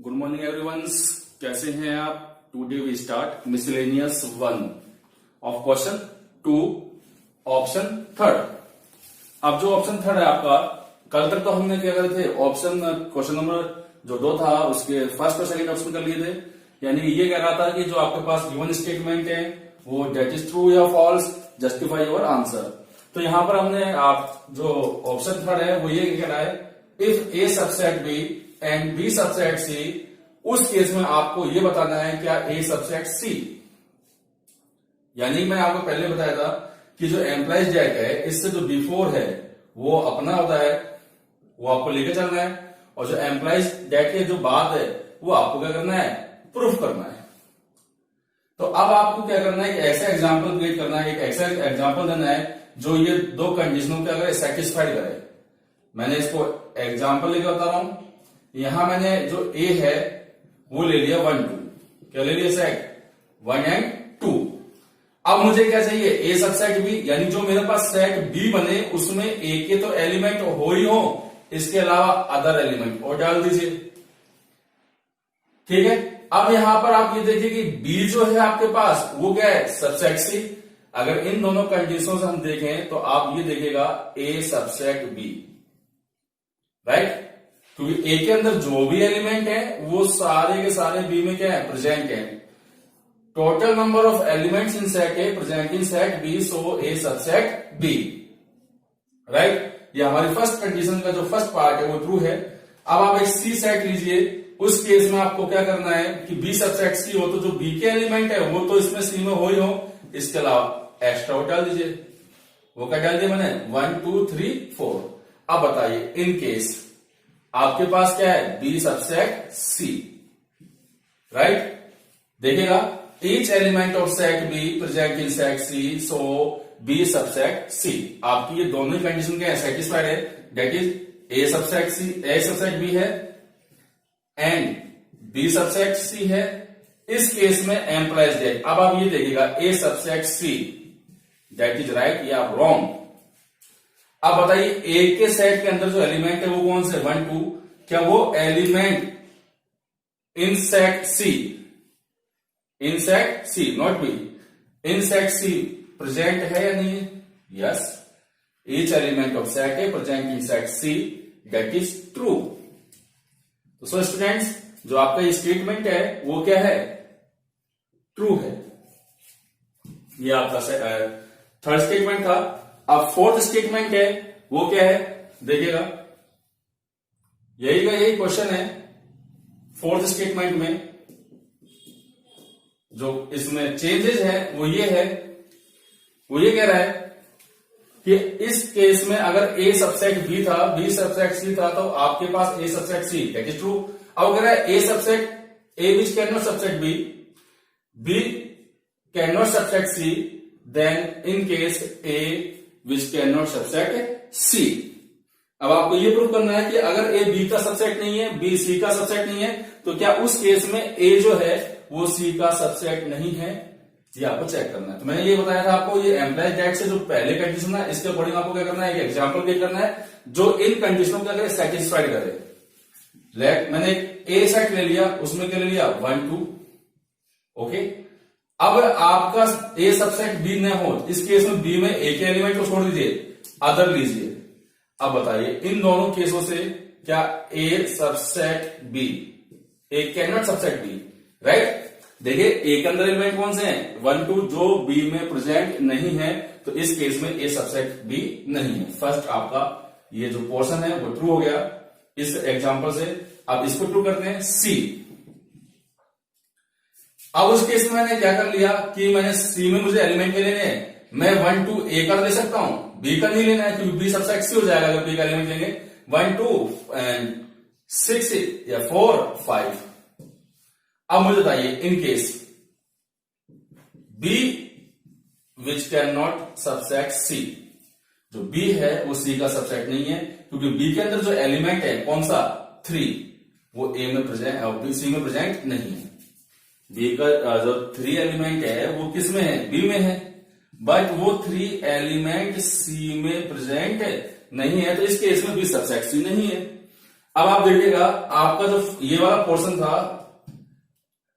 Good morning everyone, कैसे हैं आप। Today we start miscellaneous 1 of question 2 option third. अब जो ऑप्शन थर्ड है आपका, कल तक तो हमने क्या करे थे, ऑप्शन क्वेश्चन नंबर जो 2 था उसके फर्स्ट और सेकंड ऑप्शन कर लिए थे। यानी ये कह रहा था कि जो आपके पास गिवन स्टेटमेंट है वो डेट इज ट्रू या फॉल्स, जस्टिफाई योर आंसर। तो यहां पर हमने आप जो ऑप्शन थर्ड है वो ये कह रहा है, if A subset B and B subset C, उस केस में आपको ये बताना है क्या ए सबसेट सी। यानी मैं आपको पहले बताया था कि जो एम्प्लाइज डेट है इससे जो बिफोर है वो अपना होता है, वो आपको लेके चलना है, और जो एम्प्लाइज डेट के जो बाद है वो आपको क्या करना है, प्रूफ करना है। तो अब आपको क्या करना है कि ऐसा एग्जाम्पल क्रिएट करना है, एक ऐसा एग्जाम्पल देना है जो ये 2 कंडीशनों के अगर सेटिस्फाइड करे। मैंने इसको एग्जाम्पल लेकर बता रहा हूं। यहां मैंने जो ए है वो ले लिया 1 2, क्या ले लिया, सेट 1 एंड 2। अब मुझे क्या चाहिए, ए सबसेट बी, यानी जो मेरे पास सेट बी बने उसमें ए के तो एलिमेंट हो ही हो, इसके अलावा अदर एलिमेंट और डाल दीजिए। ठीक है, अब यहां पर आप ये देखिए कि बी जो है आपके पास वो क्या है, सबसेट सी। अगर इन दोनों कंडीशनों से हम देखें तो आप ये देखेगा ए सबसेट बी, राइट। क्योंकि ए के अंदर जो भी एलिमेंट है वो सारे के सारे बी में क्या है, प्रेजेंट है। Total number of elements in set A present in set B, so A subset B, right. ये हमारी फर्स्ट कंडीशन का जो फर्स्ट पार्ट है वो ट्रू है। अब आप एक सी सेट लीजिए, उस केस में आपको क्या करना है कि बी सबसेट सी हो तो जो बी के एलिमेंट है वो तो इसमें सी में हो ही हो, इसके अलावा एक्स्ट्रा और डाल दीजिए। वो क्या डाल दिया मैंने, 1 2 3 4। अब बताइए इन केस आपके पास क्या है, बी सबसेट सी, राइट। देखिएगा each element of set B present in set C, so B subset C. आपकी ये दोनों ही कंडीशन क्या है, सेटिस्फाइड है। That is A subset C, A subset B है एंड बी सबसेट सी है। इस केस में एम्प्लाइज डेट। अब आप ये देखिएगा A subset C, that is right या रॉन्ग। अब बताइए ए के सेट के अंदर जो एलिमेंट है वो कौन से, 1 2, क्या वो element in set C, in set C not B, in set C present है या नहीं है, yes. Each element of set A present in set C, that is true. तो सो स्टूडेंट्स, जो आपका ये स्टेटमेंट है वो क्या है, ट्रू है। ये आपका थर्ड स्टेटमेंट था। अब फोर्थ स्टेटमेंट है वो क्या है, देखिएगा यही का यही क्वेश्चन है। फोर्थ स्टेटमेंट में जो इसमें चेंजेस है वो ये है, वो ये कह रहा है कि इस केस में अगर ए सबसेट बी था, बी सबसेट सी था, तो आपके पास A subset C, that is true. अब कह रहा है A subset A which can not subset B, B can not subset C, then in case A which can not subset C. अब आपको ये प्रूव करना है कि अगर ए बी का सबसेट नहीं है, बी सी का सबसेट नहीं है, तो क्या उस केस में ए जो है वो सी का सबसेट नहीं है, ये आपको चेक करना है। तो मैंने ये बताया था आपको, ये एम्प्लाइज डेट से जो पहले कंडीशन है इसके अकॉर्डिंग आपको क्या करना है, एक एग्जाम्पल क्रिएट करना है जो इन कंडीशनों को अगर सेटिस्फाइड करे। मैंने एक ए सेट ले लिया, उसमें क्या ले लिया, 1 2, ओके। अब आपका ए सबसेट बी न हो, इस केस में बी में ए के एलिमेंट को छोड़ दीजिए, अदर लीजिए। अब बताइए इन दोनों केसों से क्या A subset B, A can not subset B, right. देखिए ए के अंदर एलिमेंट कौन से हैं, 1 2, जो बी में प्रेजेंट नहीं है, तो इस केस में ए सबसेट बी नहीं है। फर्स्ट आपका ये जो पोर्शन है वो ट्रू हो गया इस एग्जांपल से। अब इसको ट्रू करते हैं सी। अब उस केस में मैंने क्या कर लिया कि मैंने सी में मुझे एलिमेंट के लेने हैं, मैं 1 2 ए का ले सकता हूं, बी का नहीं लेना है क्योंकि बी सबसेट सी हो जाएगा अगर बी का एलिमेंट लेंगे। 1 2 एंड 6 या 4 5। अब मुझे बताइए in case B which can not subset C, जो बी है वो सी का सबसेट नहीं है क्योंकि बी के अंदर जो एलिमेंट है कौन सा, 3, वो ए में प्रेजेंट और सी में प्रेजेंट नहीं है। बी का जो 3 एलिमेंट है वो किस में है, बी में है, बट वो 3 एलिमेंट सी में प्रेजेंट नहीं है, तो इस केस में बी सबसेट सी नहीं है। अब आप देखिएगा आपका जो ये वाला पोर्शन था,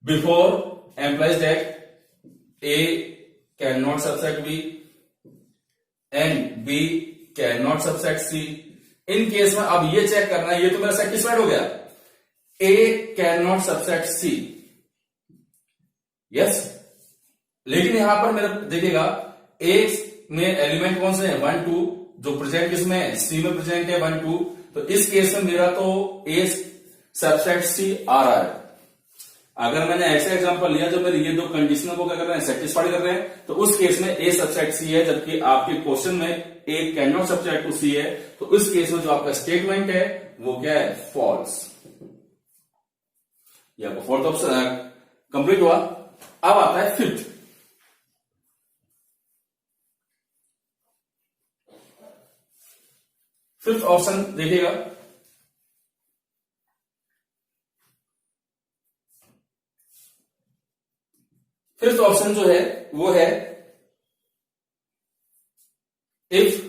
before implies that A can not subset B and B can not subset C. In case में अब ये चेक करना है, ये तो मेरा सेटिस्फाइड हो गया, A can not subset C, yes. लेकिन यहां पर मेरा देखिएगा ए में एलिमेंट कौन से हैं, 1 2, जो प्रेजेंट किसमें सी में प्रेजेंट है 1 2, तो इस केस में मेरा तो ए सबसेक्ट सी आ रहा है। अगर मैंने ऐसे एग्जांपल लिया जो मेरे ये दो कंडीशनों को क्या कर रहे हैं, सेटिस्फाई कर रहे हैं, तो उस केस में ए सबसेक्ट सी है, जबकि आपके क्वेश्चन में A can not subset to सी है, तो उस केस में जो आपका स्टेटमेंट है वो क्या है, फॉल्स। ये आपका फोर्थ ऑप्शन कंप्लीट हुआ। अब आता है फिफ्थ। फिफ्थ ऑप्शन देखिएगा, फिफ्थ ऑप्शन जो है वो है if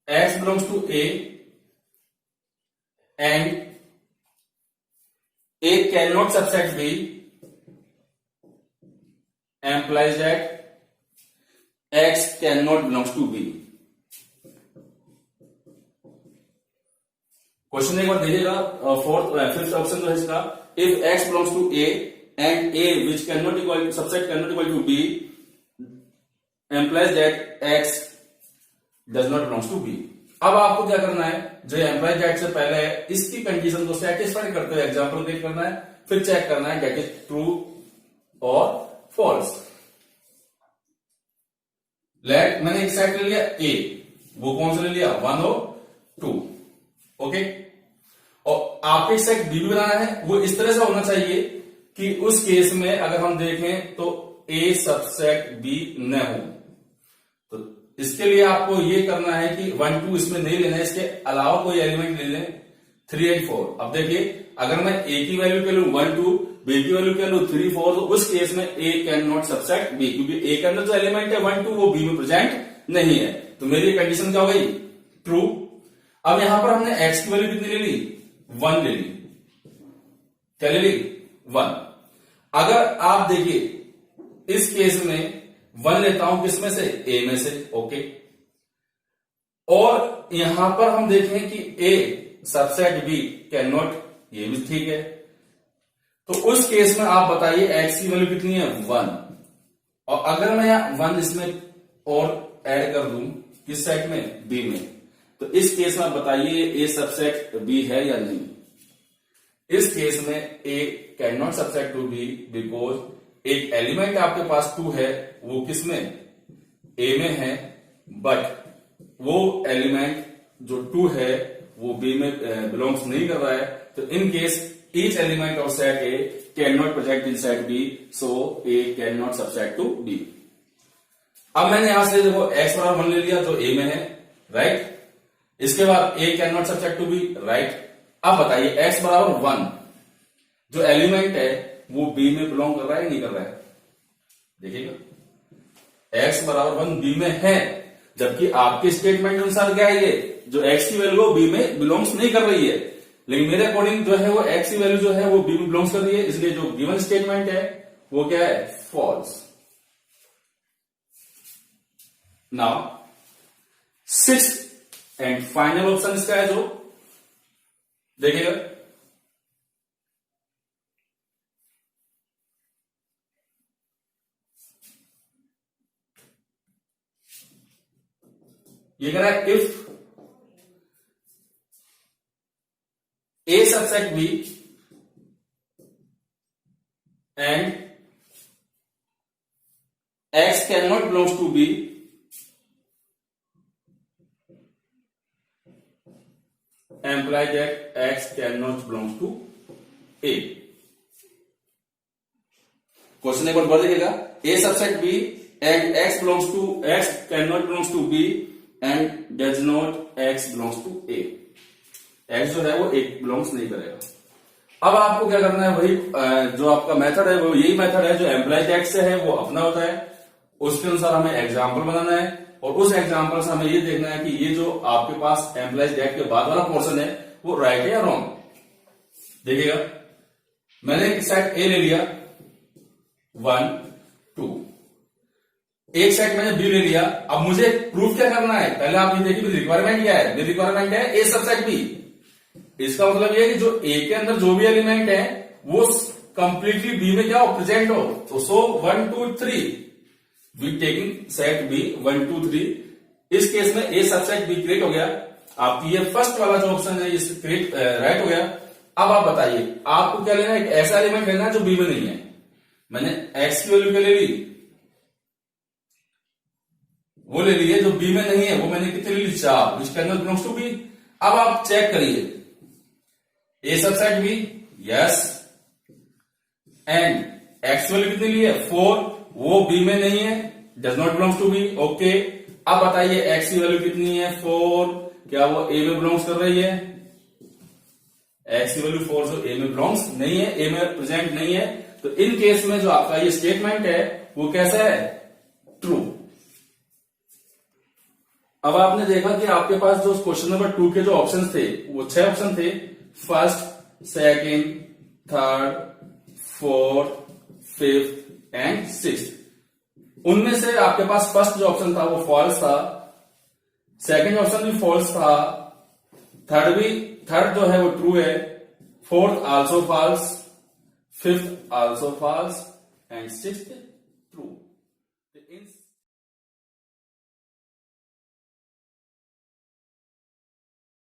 x belongs to a and a can not subset b implies that x can not belongs to b। Question एक बार देखिएगा, फिफ्थ ऑप्शन जो है इसका, if x belongs to a and a which cannot equal subset cannot equal to b implies that x does not belongs to b। अब आपको क्या करना है, जो एम्प्लॉय दैट से पहले है इसकी कंडीशन को सेटिस्फाई करते हुए एग्जांपल देख करना है, फिर चेक करना है दैट इज ट्रू और फॉल्स। लेट मैंने एक सेट ले लिया a, वो कौन सा ले लिया, 1 और 2, ओके। और आपके सेट बी भी बनाना है, वो इस तरह से होना चाहिए कि उस केस में अगर हम देखें तो ए सबसेट बी न हो। तो इसके लिए आपको ये करना है कि 1 2 इसमें नहीं लेना है, इसके अलावा कोई एलिमेंट ले लें 3 और 4। अब देखिए अगर मैं ए की वैल्यू के लूं 1 2, बी की वैल्यू के लूं 3 4, तो उस केस में A can not subset B, क्योंकि ए के अंदर जो एलिमेंट है 1 2 वो बी में प्रेजेंट नहीं है। तो मेरी कंडीशन क्या हो गई, ट्रू। अब यहां पर हमने एक्स की वैल्यू कितनी ले ली, 1 ले ली, क्या ले ली, 1। अगर आप देखिए इस केस में 1 लेता हूं किसमें से, ए में से, ओके। और यहां पर हम देखें कि ए सबसेट बी कैन नॉट, ये भी ठीक है। तो उस केस में आप बताइए एक्स की वैल्यू कितनी है, 1। और अगर मैं यहां 1 इसमें और ऐड कर दूं किस सेट में, बी में, तो इस केस में आप बताइए ए सबसेट बी है या नहीं। इस केस में A can not subset to B because एक एलिमेंट आपके पास 2 है, वो किसमें, ए में है, बट वो एलिमेंट जो 2 है वो बी में बिलोंग्स नहीं कर रहा है। तो in case each element of set A can not project in set B, so A can not subset to B. अब मैंने यहां से देखो एक्स बराबर 1 ले लिया जो ए में है, राइट। इसके बाद A can not subset to B, right. अब बताइए x बराबर 1 जो एलिमेंट है वो b में बिलोंग कर रहा है नहीं कर रहा है, देखिएगा x बराबर 1 b में है, जबकि आपके स्टेटमेंट अनुसार क्या है, ये जो x की वैल्यू b में बिलोंग्स नहीं कर रही है। लेकिन मेरे अकॉर्डिंग जो है वो x की वैल्यू जो है वो b में बिलोंग्स कर रही है, इसलिए जो गिवन स्टेटमेंट है वो क्या है, false. Now sixth and final option इसका है, जो देखिएगा ये कह रहा है if A subset B and X can not belongs to B, imply that x cannot belong to a। Question एक बार देखिएगा, a subset b and x belongs to x cannot belongs to b and does not x belongs to a। x जो है वो a belongs नहीं करेगा। अब आपको क्या करना है, वही जो आपका मेथड है वो यही मेथड है जो एम्प्लॉय दैट से है वो अपना होता है, उसके अनुसार हमें एग्जाम्पल बनाना है। और उस एग्जांपल से हमें ये देखना है कि ये जो आपके पास एम्प्लॉइज डेट के बाद वाला पोर्शन है वो राइट है या रॉन्ग। देखिएगा, मैंने एक सेट ए ले लिया 1 2, एक सेट मैंने बी ले लिया। अब मुझे प्रूफ क्या करना है, पहले आप ये देखिए रिक्वायरमेंट क्या है। मेरी रिक्वायरमेंट है ए सबसेट बी। इसका मतलब ये है कि जो ए के अंदर जो भी एलिमेंट है वो कंप्लीटली बी में क्या हो, प्रेजेंट हो। तो सो 1 2 3 वी टेकिंग सेट बी 1 2 3। इस केस में ए सबसेट बी क्रिएट हो गया। आपकी ये फर्स्ट वाला जो ऑप्शन है इस क्रिएट राइट हो गया। अब आप बताइए आपको क्या लेना है, एक ऐसा एलिमेंट लेना है जो बी में नहीं है। मैंने एक्स की वैल्यू क्या ले ली, वो ले ली है जो बी में नहीं है। वो मैंने कितनी ले ली, 4, which can not belongs to B. अब आप चेक करिए A subset B, yes, and X value कितनी ली है 4, वो बी में नहीं है, does not belongs to B, okay. अब बताइए एक्स की वैल्यू कितनी है 4, क्या वो ए में बिलोंग्स कर रही है। एक्स की वैल्यू 4 जो ए में बिलोंग्स नहीं है, ए में प्रेजेंट नहीं है। तो इन केस में जो आपका ये स्टेटमेंट है वो कैसा है, ट्रू। अब आपने देखा कि आपके पास जो क्वेश्चन नंबर 2 के जो ऑप्शन थे वो 6 ऑप्शन थे, first, second, third, fourth, fifth and sixth. उनमें से आपके पास फर्स्ट जो ऑप्शन था वो फॉल्स था, सेकंड ऑप्शन भी फॉल्स था, थर्ड जो है वो ट्रू है, fourth also false, fifth also false and sixth